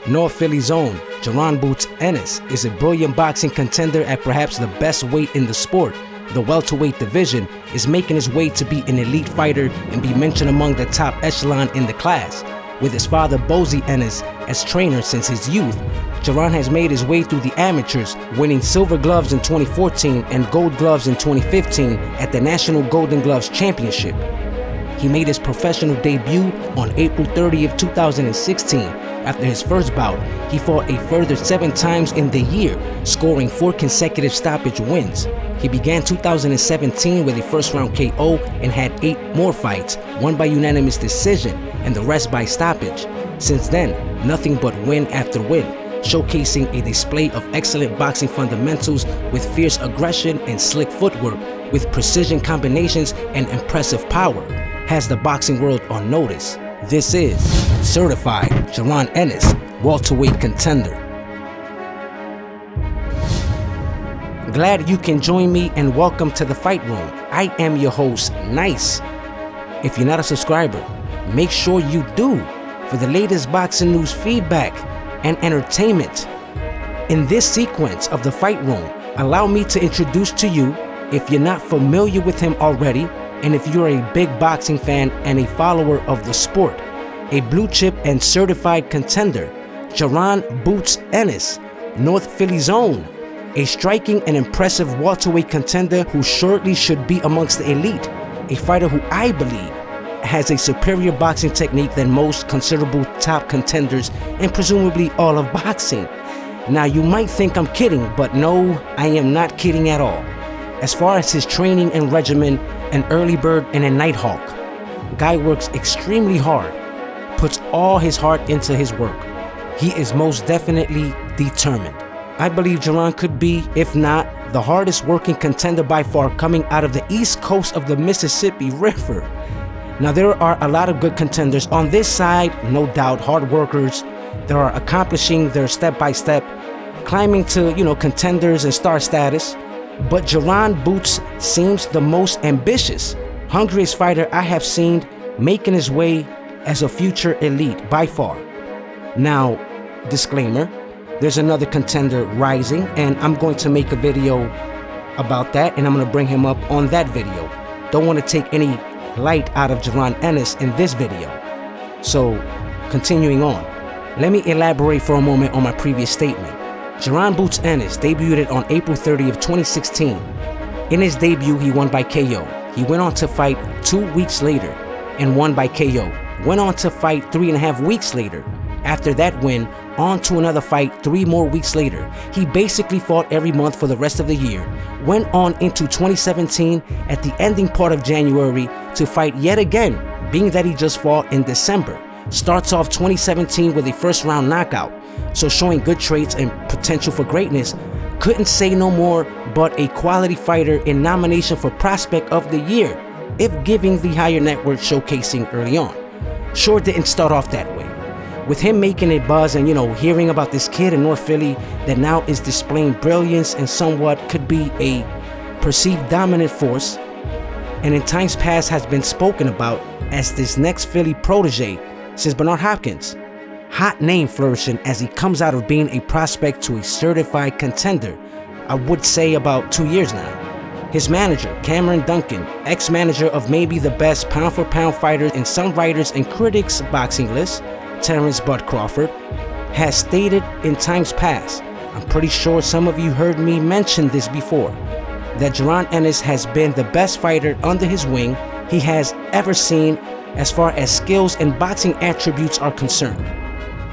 North Philly's own Jaron "Boots" Ennis is a brilliant boxing contender at perhaps the best weight in the sport. The welterweight division is making his way to be an elite fighter and be mentioned among the top echelon in the class. With his father Bozy Ennis as trainer since his youth, Jaron has made his way through the amateurs, winning silver gloves in 2014 and gold gloves in 2015 at the National Golden Gloves Championship. He made his professional debut on April 30th, 2016. After his first bout, he fought a further 7 times in the year, scoring 4 consecutive stoppage wins. He began 2017 with a first-round KO and had 8 more fights, one by unanimous decision and the rest by stoppage. Since then, nothing but win after win, showcasing a display of excellent boxing fundamentals with fierce aggression and slick footwork, with precision combinations and impressive power, has the boxing world on notice. This is certified Jaron Ennis, welterweight contender. Glad you can join me and welcome to the Fight Room. I am your host, Nice. If you're not a subscriber, make sure you do for the latest boxing news, feedback, and entertainment. In this sequence of the Fight Room, allow me to introduce to you, if you're not familiar with him already, and if you're a big boxing fan and a follower of the sport, a blue chip and certified contender, Jaron "Boots" Ennis, North Philly's own, a striking and impressive welterweight contender who shortly should be amongst the elite, a fighter who I believe has a superior boxing technique than most considerable top contenders and presumably all of boxing. Now you might think I'm kidding, but no, I am not kidding at all. As far as his training and regimen, an early bird and a night hawk. Guy works extremely hard, puts all his heart into his work. He is most definitely determined. I believe Jaron could be, if not, the hardest working contender by far coming out of the east coast of the Mississippi River. Now there are a lot of good contenders on this side, no doubt, hard workers that are accomplishing their step-by-step, climbing to, contenders and star status. But Jaron "Boots" seems the most ambitious, hungriest fighter I have seen making his way as a future elite by far. Now, disclaimer, there's another contender rising, and I'm going to make a video about that, and I'm going to bring him up on that video. Don't want to take any light out of Jaron Ennis in this video. So, continuing on, let me elaborate for a moment on my previous statement. Jaron "Boots" Ennis debuted on April 30th, 2016. In his debut, he won by KO. He went on to fight 2 weeks later and won by KO. Went on to fight 3.5 weeks later. After that win, on to another fight 3 more weeks later. He basically fought every month for the rest of the year. Went on into 2017 at the ending part of January to fight yet again, being that he just fought in December. Starts off 2017 with a first-round knockout, so showing good traits and potential for greatness. Couldn't say no more, but a quality fighter in nomination for Prospect of the Year, if giving the higher net worth showcasing early on. Sure didn't start off that way. With him making a buzz and, hearing about this kid in North Philly that now is displaying brilliance and somewhat could be a perceived dominant force, and in times past has been spoken about as this next Philly protege since Bernard Hopkins. Hot name flourishing as he comes out of being a prospect to a certified contender, I would say about 2 years now. His manager, Cameron Duncan, ex-manager of maybe the best pound-for-pound fighter in some writers and critics' boxing list, Terrence "Bud" Crawford, has stated in times past, I'm pretty sure some of you heard me mention this before, that Jaron Ennis has been the best fighter under his wing he has ever seen as far as skills and boxing attributes are concerned.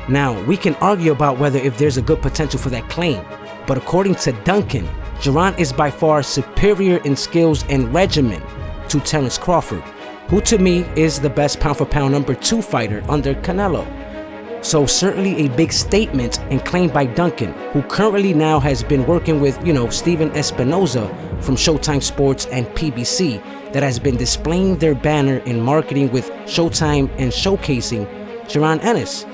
Now, we can argue about whether if there's a good potential for that claim, but according to Duncan, Jaron is by far superior in skills and regimen to Terrence Crawford, who to me is the best pound-for-pound number 2 fighter under Canelo. So certainly a big statement and claim by Duncan, who currently now has been working with, Steven Espinoza from Showtime Sports and PBC, that has been displaying their banner in marketing with Showtime and showcasing Jaron Ennis.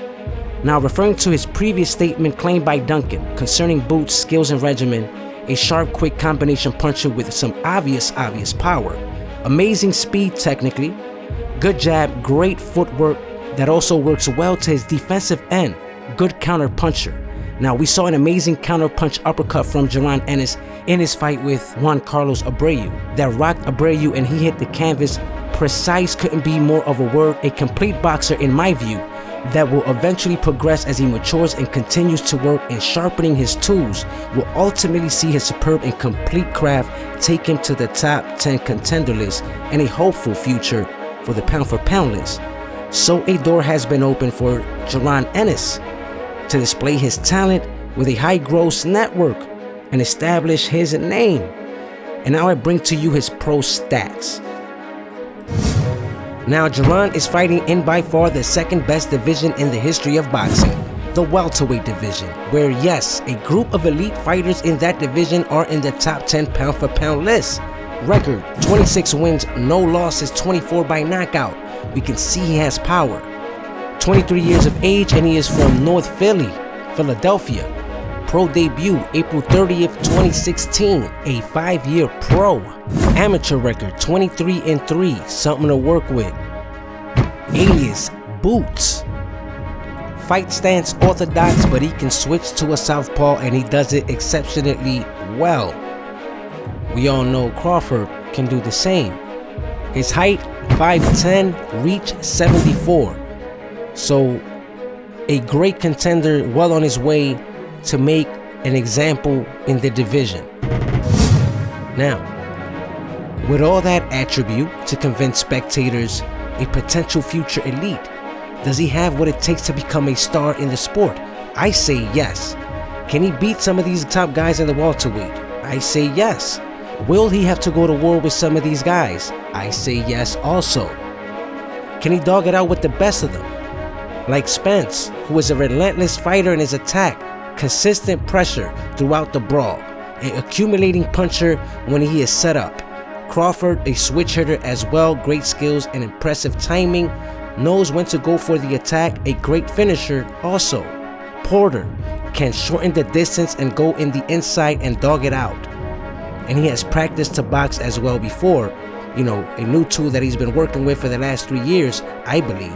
Now, referring to his previous statement claimed by Duncan concerning Boots' skills and regimen, a sharp, quick combination puncher with some obvious power, amazing speed technically, good jab, great footwork that also works well to his defensive end, good counter puncher. Now, we saw an amazing counter-punch uppercut from Jaron Ennis in his fight with Juan Carlos Abreu that rocked Abreu and he hit the canvas. Precise couldn't be more of a word. A complete boxer, in my view, that will eventually progress as he matures and continues to work in sharpening his tools, will ultimately see his superb and complete craft take him to the top 10 contender list and a hopeful future for the pound-for-pound list. So a door has been opened for Jaron Ennis to display his talent with a high gross network and establish his name. And now I bring to you his pro stats. Now, Jaron is fighting in by far the second best division in the history of boxing, the welterweight division, where yes, a group of elite fighters in that division are in the top 10 pound for pound list. Record, 26 wins, no losses, 24 by knockout. We can see he has power. 23 years of age, and he is from North Philly, Philadelphia. Pro debut, April 30th, 2016, a 5-year pro. Amateur record, 23-3, something to work with. Alias, Boots. Fight stance orthodox, but he can switch to a southpaw and he does it exceptionally well. We all know Crawford can do the same. His height, 5'10", reach 74. So, a great contender, well on his way to make an example in the division. Now, with all that attribute to convince spectators a potential future elite, does he have what it takes to become a star in the sport? I say yes. Can he beat some of these top guys in the welterweight? I say yes. Will he have to go to war with some of these guys? I say yes also. Can he dog it out with the best of them? Like Spence, who is a relentless fighter in his attack, consistent pressure throughout the brawl, an accumulating puncher when he is set up. Crawford, a switch hitter as well, great skills and impressive timing, knows when to go for the attack, a great finisher also. Porter can shorten the distance and go in the inside and dog it out. And he has practiced to box as well before, a new tool that he's been working with for the last 3 years, I believe.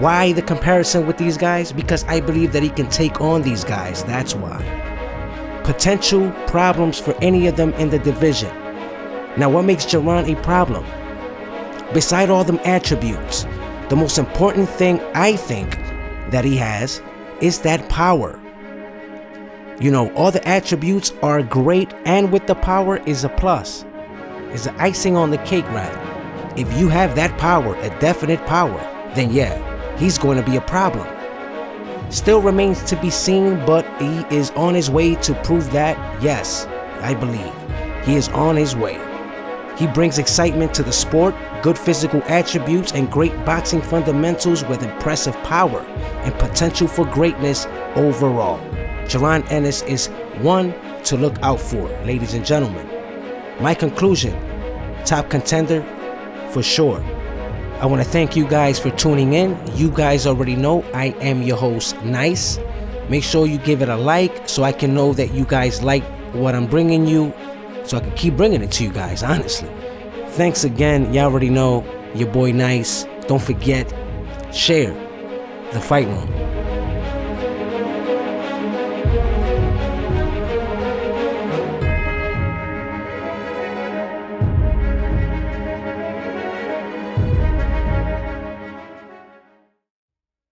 Why the comparison with these guys? Because I believe that he can take on these guys, that's why. Potential problems for any of them in the division. Now, what makes Jaron a problem? Beside all them attributes, the most important thing I think that he has is that power. All the attributes are great, and with the power is a plus. Is the icing on the cake, rather. If you have that power, a definite power, then yeah, he's going to be a problem. Still remains to be seen, but he is on his way to prove that, yes, I believe. He is on his way. He brings excitement to the sport, good physical attributes, and great boxing fundamentals with impressive power and potential for greatness overall. Jaron Ennis is one to look out for, ladies and gentlemen. My conclusion, top contender for sure. I want to thank you guys for tuning in. You guys already know I am your host, Nice. Make sure you give it a like so I can know that you guys like what I'm bringing you, so I can keep bringing it to you guys, honestly. Thanks again. Y'all already know your boy Nice. Don't forget, share the fight room.